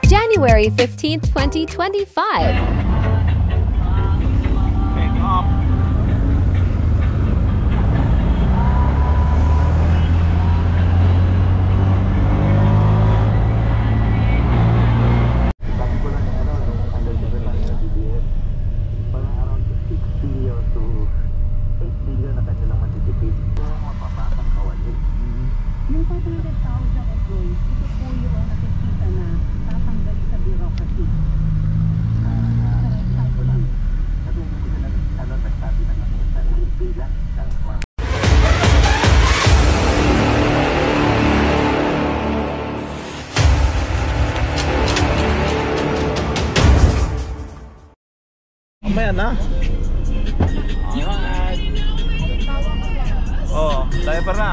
January 15th, 2025. Yung 500,000 employees, ito po yung nakikita na tatanggal sa bureaucracy. Kasi hindi sila nagsabi na ng bilang mamaya na. Oh, diaper na.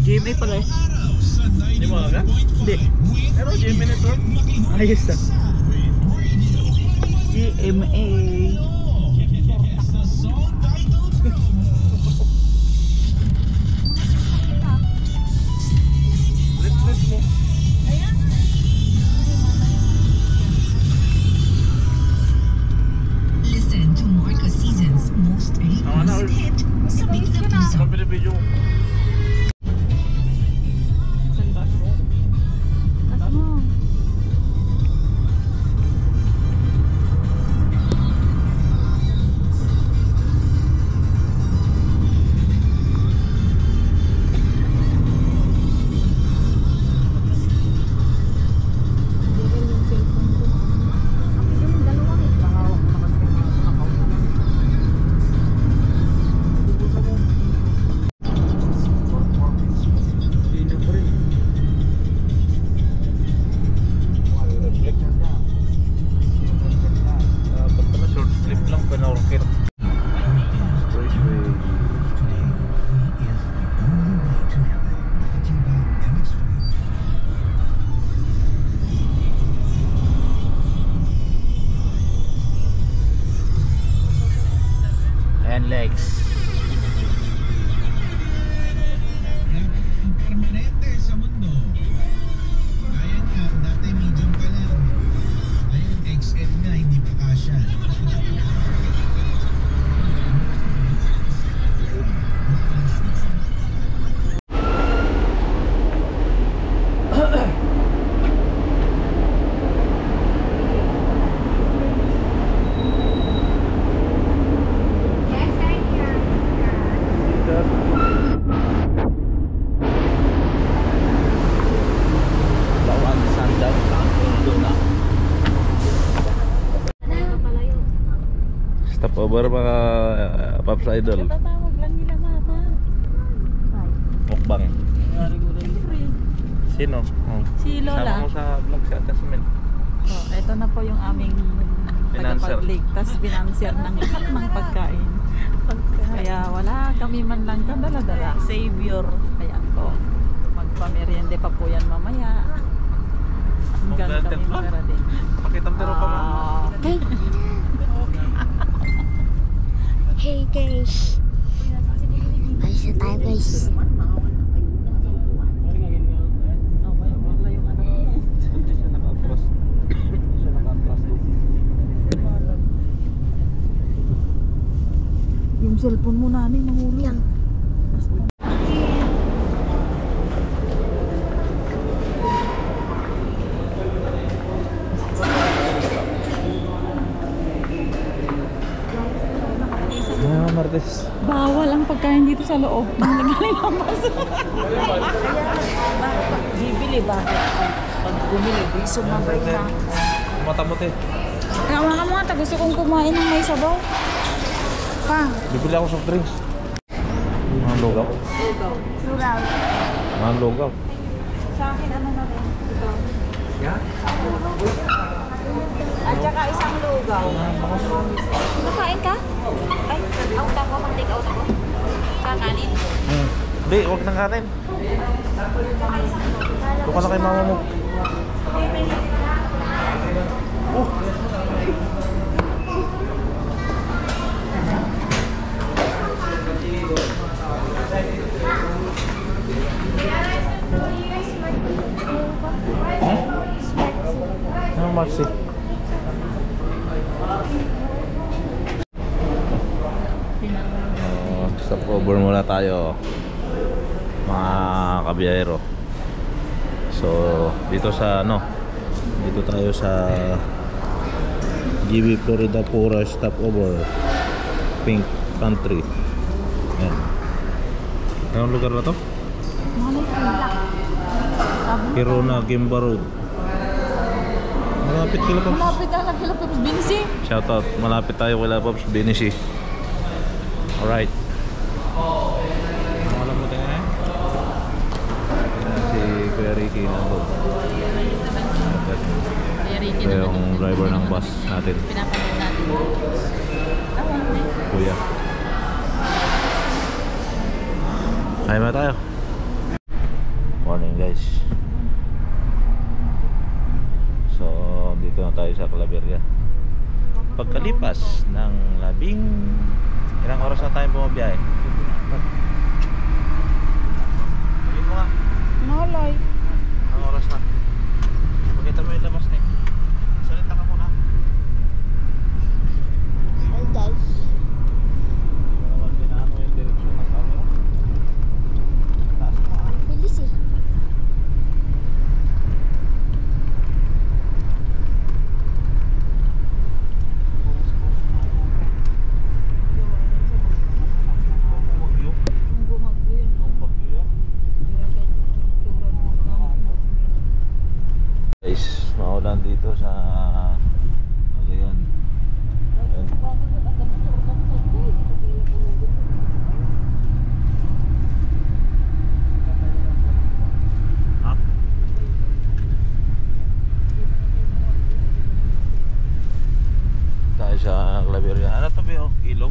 GMA pala eh. Hindi mo alam? Hindi. Pero GMA nito. Ayos na. GMA. Let's mo. Listen to Marco Season's most famous hit, Sabik na Puso. Ang pinipidyo mo. And legs. Permanente sa mundo. Kaya niya, dati medium ka lang. Ngayon XL na, hindi pa kasya. Stopover mga Pops Idol. Tatawag lang nila mama. Mukbang. Sino? Si Lola. Sama mo sa vlog sa Tasmin. Oh, ito na po yung aming tagapagligtas, binanser ng lahat ng pagkain. Kaya wala kami man lang kadala-dala. Savior. Ayan po. Magpameriende pa po yan mamaya. Hanggang kami makarating. Pakita mo pa mo. Okay. Hey guys. Alis na tayo guys. Yung cellphone mo namin mahulog. Yan. Martes. Bawal ang pagkain dito sa loob. Naglalamas. Bibili ba? Pag bumili, sumabay na. Matamot eh. Kawa ka mga, gusto kong kumain ng may sabaw. Pa. Bibili ako soft drinks. Lugaw? Lugaw. Lugaw. Mga lugaw. Sa akin, ano na rin? Ito. At saka isang lugaw. Makain ka? Ay, out ako. Mag-take out ako. Kakanin. Hindi, huwag nang kanin. Buka na kay mama mo. Ano Marcy? Stop over muna tayo mga kabiyahero. So dito sa dito tayo sa GB Florida Pura stopover Pink Country. Ayan. Anong lugar na to? Kiruna, Gimba Road. Malapit kila Pops. Malapit na kila Pops Binsi. Shoutout, malapit tayo kila Pops Binisi. Alright. Alam mo tayo si Kuya Ricky nandun. Ito yung driver ng bus natin. Pinapanood natin. Kuya. Ay ba tayo? Morning guys. So dito na tayo sa Claveria. Pagkalipas ng ilang oras na tayo bumabiyahe? Bigyan mo nga. Malay. Ang oras na. Pakita mo yung labas na eh. Salita ka muna. Hi guys. Hindi naman pinaano yung direksyon ng camera. Taas mo ah. Bilis eh. Guys, maulan dito sa Alian. Ayan. Ha? Tayo sa Claveria. Ano to ba? Ilog?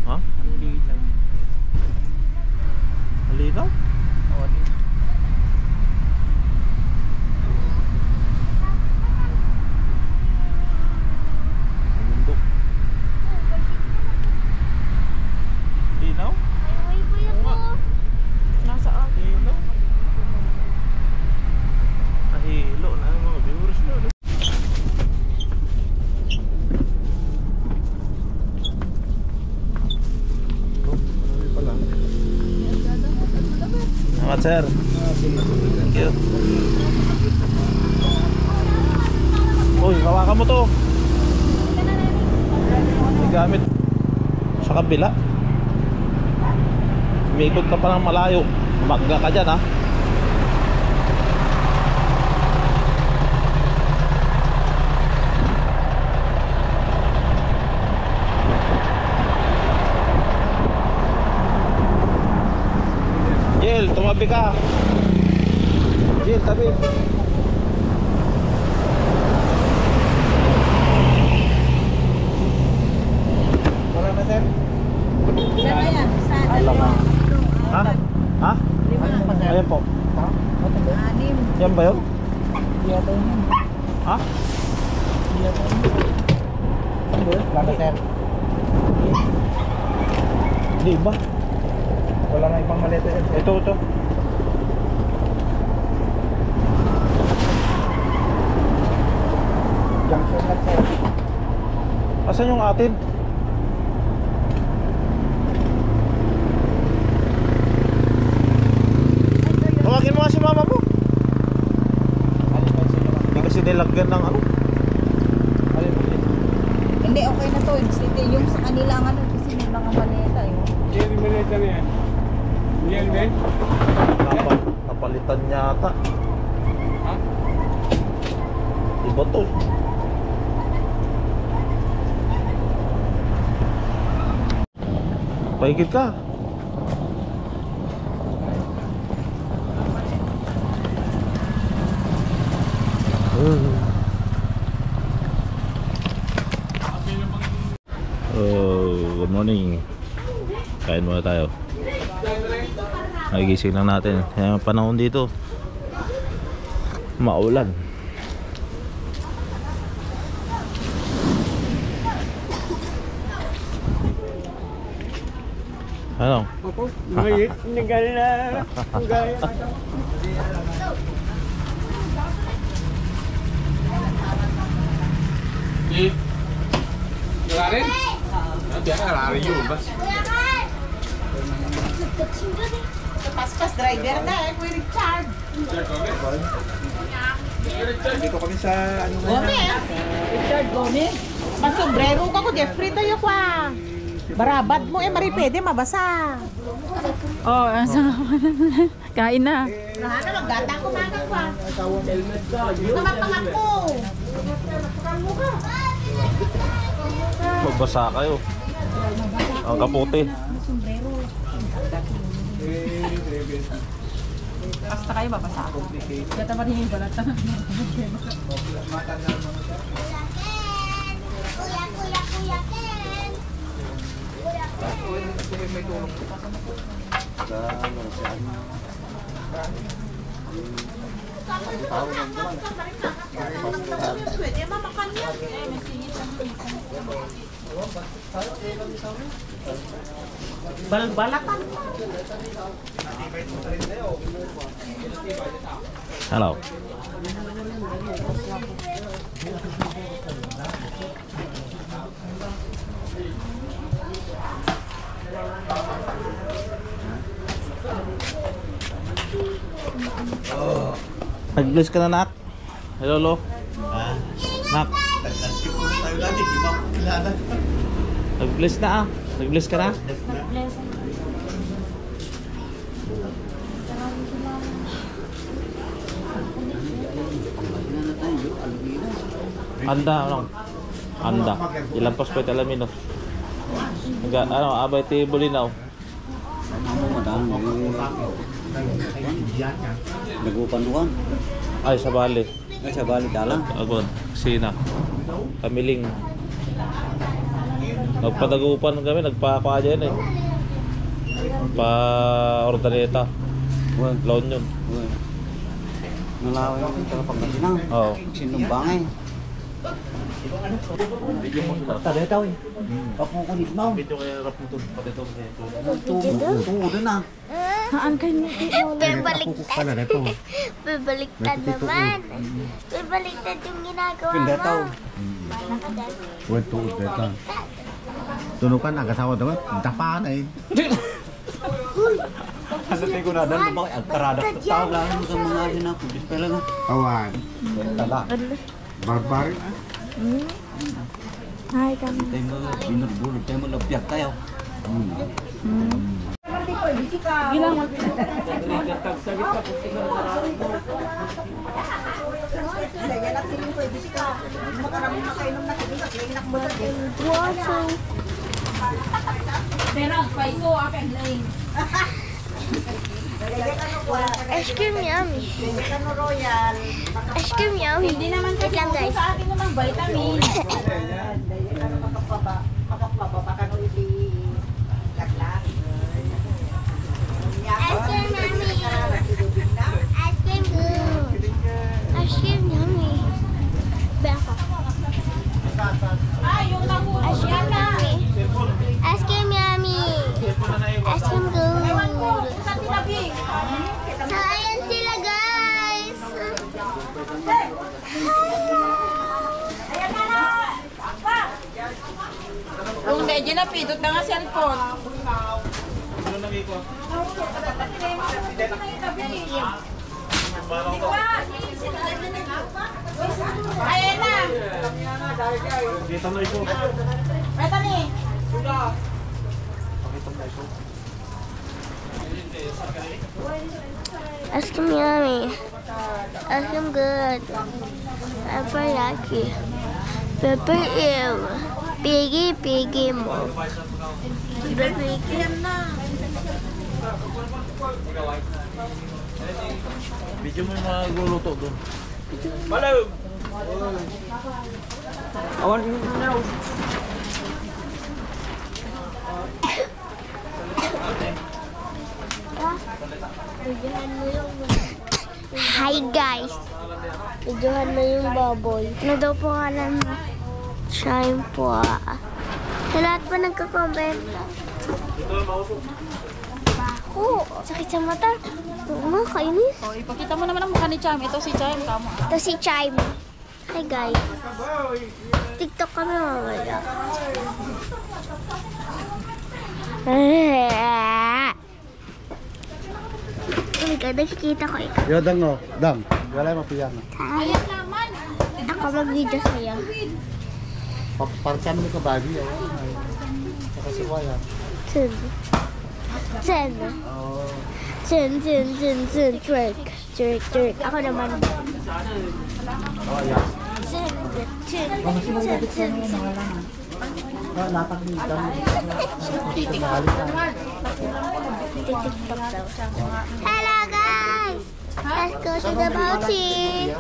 Ha? Malinaw? Oo, malinaw. Bundok. Linaw? Ay, kuya po. Nasa akin. Hilo. Nahilo na ang mga viewers na. Salamat sir. Thank you. Uy, hawakan mo to. May gamit sa kabila. Umikot ka pa ng malayo. Magga ka dyan ha. Jill, tumabi ka. Jill, tabi. Wala na sir. Ilan na yan? Isa, dalawa. Ha? Ha? Ayan po. Anim. Yan ba yun? Ha? Lata sir. Di ba? Wala na ibang maleta yan. Ito. Junction lang sir. Asan yung atin? Tawagin mo nga si mama mo. Hindi kasi nilagyan ng ano. Hindi, okay na to. Yung sa kanila ang ano, kasi may mga maleta yun. Yan yung maleta na yan. Yan, Ben. Napalitan yata. Ha? bato. Paikit ka. Oh, good morning. Kain muna tayo. Nagigising lang natin. Kaya panahon dito maulan. Ano? Mayit, nigal na. Gaya. Lari? Nanti akan lari yun, bas. Paspas driver na eh, Kuya Richard. Dito kami sa ano nga. Gomez. Richard Gomez. Masombrero ka ko, Jeffrey tayo kwa. Barabad mo eh, maripede, mabasa. Oh, asa kain na. Nahana, magdatang kumagan kwa. Namapangat mo. Magbasa kayo. Ang kaputi. Basta kayo, babasa ako. Kaya tamarin yung balatan. Balbalatan. Hello. Nag-bless ka na, Nak? Hello, Lolo? Nak? Nag-bless na ah. Nag-bless ka na? Anda, ano? Anda. Ilampas pa ito alamin, no? Ano, abay tibuli na, oh. Nagupan-dukan. Ay, sa bali. Ay, sa balik dalang. Agod, sina. Kamiling. Nagpadagupan kami, nagpaka dyan eh. Pa-ordaneta. Laon yun. Nalaway yung pagkasinang. Oo. Sinumbangay. Tadi tahu ya. Aku kulit mau. Video kaya rap mo ito. Pati ito. Tunggu na. Saan kayo Bebaliktad. Bebaliktad naman. Bebaliktad yung ginagawa Pindah mo. tahu. Baliktad. Tuh datang. Tunukan agak sawa teman. Tapan ay. Ano tayo ko na dan bakit agkarada tahu lang sa mga din ako. Dispela na. Awan. Tala. Barbar. Hi, kami. Tayo mo binurburog tayo mo labyak tayo. Ice cream yummy. Ice cream yummy. Hindi naman kasi guys. Sa akin naman vitamin. Ice cream yummy. Ice cream good. Ice cream yummy. Beko. Ice cream yummy. Ice cream yummy. Ice cream good. So, ayan sila guys. Kung medyo napidot na nga cellphone. Ayan na. Ito ni. Ice cream yummy. I'm good. Pepper lucky. Pepper ew. Piggy mo. Piggy. Video mo yung mga luluto doon. Awan mo na. Hi guys. Videohan mo yung baboy. Ano daw po kalan mo? Shine po. Sa lahat pa nagka-comment. Bako. Sakit sa mata. Oo nga, kainis. O, ipakita mo naman ang mukha ni Chime. Ito si Chime, tama. Ito si Chime. Hi guys. TikTok kami mamaya. Oh my God, nakikita ko ikaw. Yo, dang o. Dang. Wala yung mapiyan. Ayun naman. Ako mag-video sa'yo. Parkan mo ka babi. Kasi wala. Tun. Tun. Tun. Trick. Ako naman. Oh, yeah. Tun. Latang dito. TikTok daw. Hello guys! Let's go to the boating!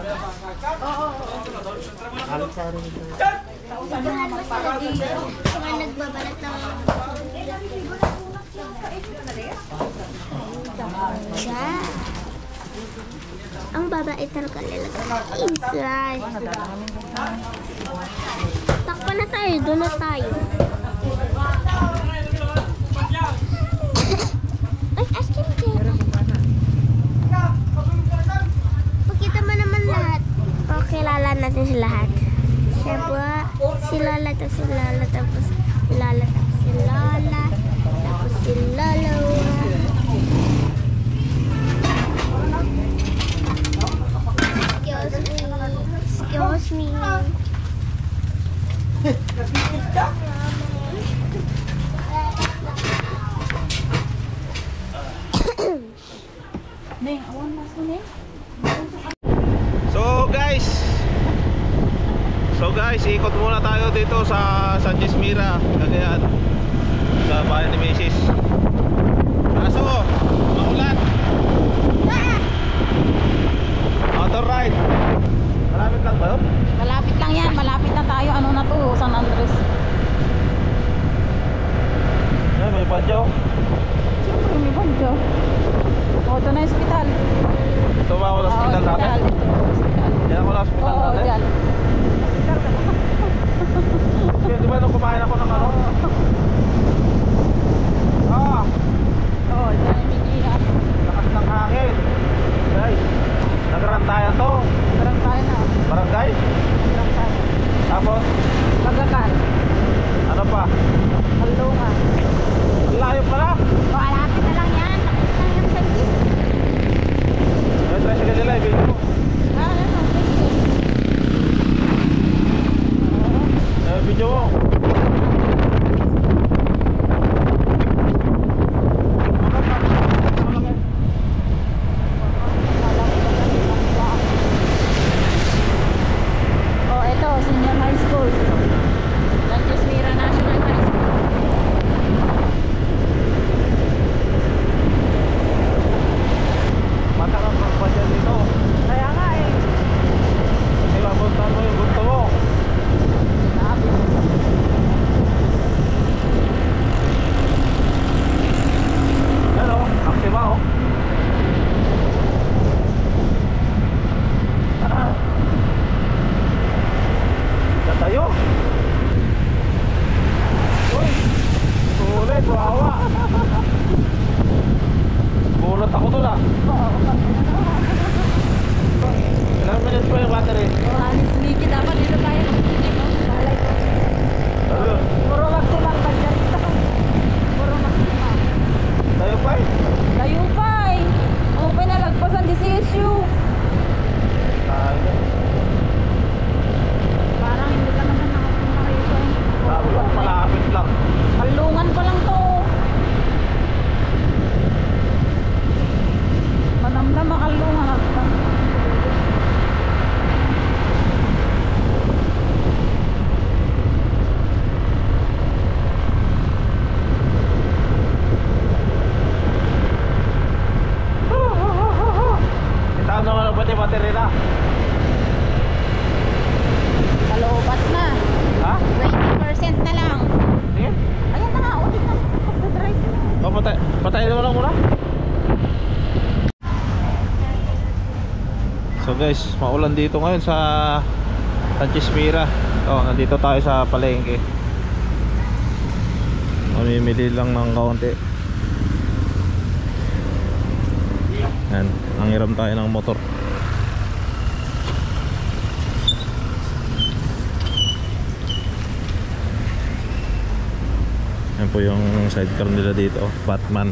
Samahan mo sila dito. Mga nagbabalat ng... Yeah. Ang babae talaga lalagay inside. Takpan na tayo, doon na tayo. Ay, ice cream cake. Pakita mo naman lahat. O, kilala natin si lahat. Siya po, si Lola, tapos si Lola, tapos si Lola, tapos si Lola, tapos si Lola. Excuse me. Neng, awan mas mo, Neng. So guys, ikot muna tayo dito sa San Jesmira, Cagayan, sa bahay ni Mrs. Kaso, maulan. Motor ride. Malapit lang ba yun? Malapit lang yan. Malapit na tayo. Ano na to? San Andres. Ay, may badyaw. Siyempre, may bandyo. O, ito na yung hospital. Ito ba ako na hospital natin? Yan ako na hospital Oo, natin? dyan. Okay, di ba nung kumain ako ng ano? Oo, dyan yung bigyan. Lakas ng hangin. Guys, nagrantayan to. Parang tayo na. Barangay. Parang tayo. Tapos, Pagkakan. ano pa? Malungan. Layo pala. O, alapit na lang yan. Alapit lang yan sa gis. May tricycle nila, ibigay mo. Yan ang tricycle. Video mo. Oh, ito, senior high school. San Jesmira National High School. Matakang pagpadya dito. Kaya nga eh. Kasi mabuntan mo yung gusto mo. Sabi. guys, maulan dito ngayon sa Sanchez Mira. Nandito tayo sa palengke. Mamimili lang ng kaunti. Yan, nanghiram tayo ng motor. Yan po yung sidecar nila dito, Batman.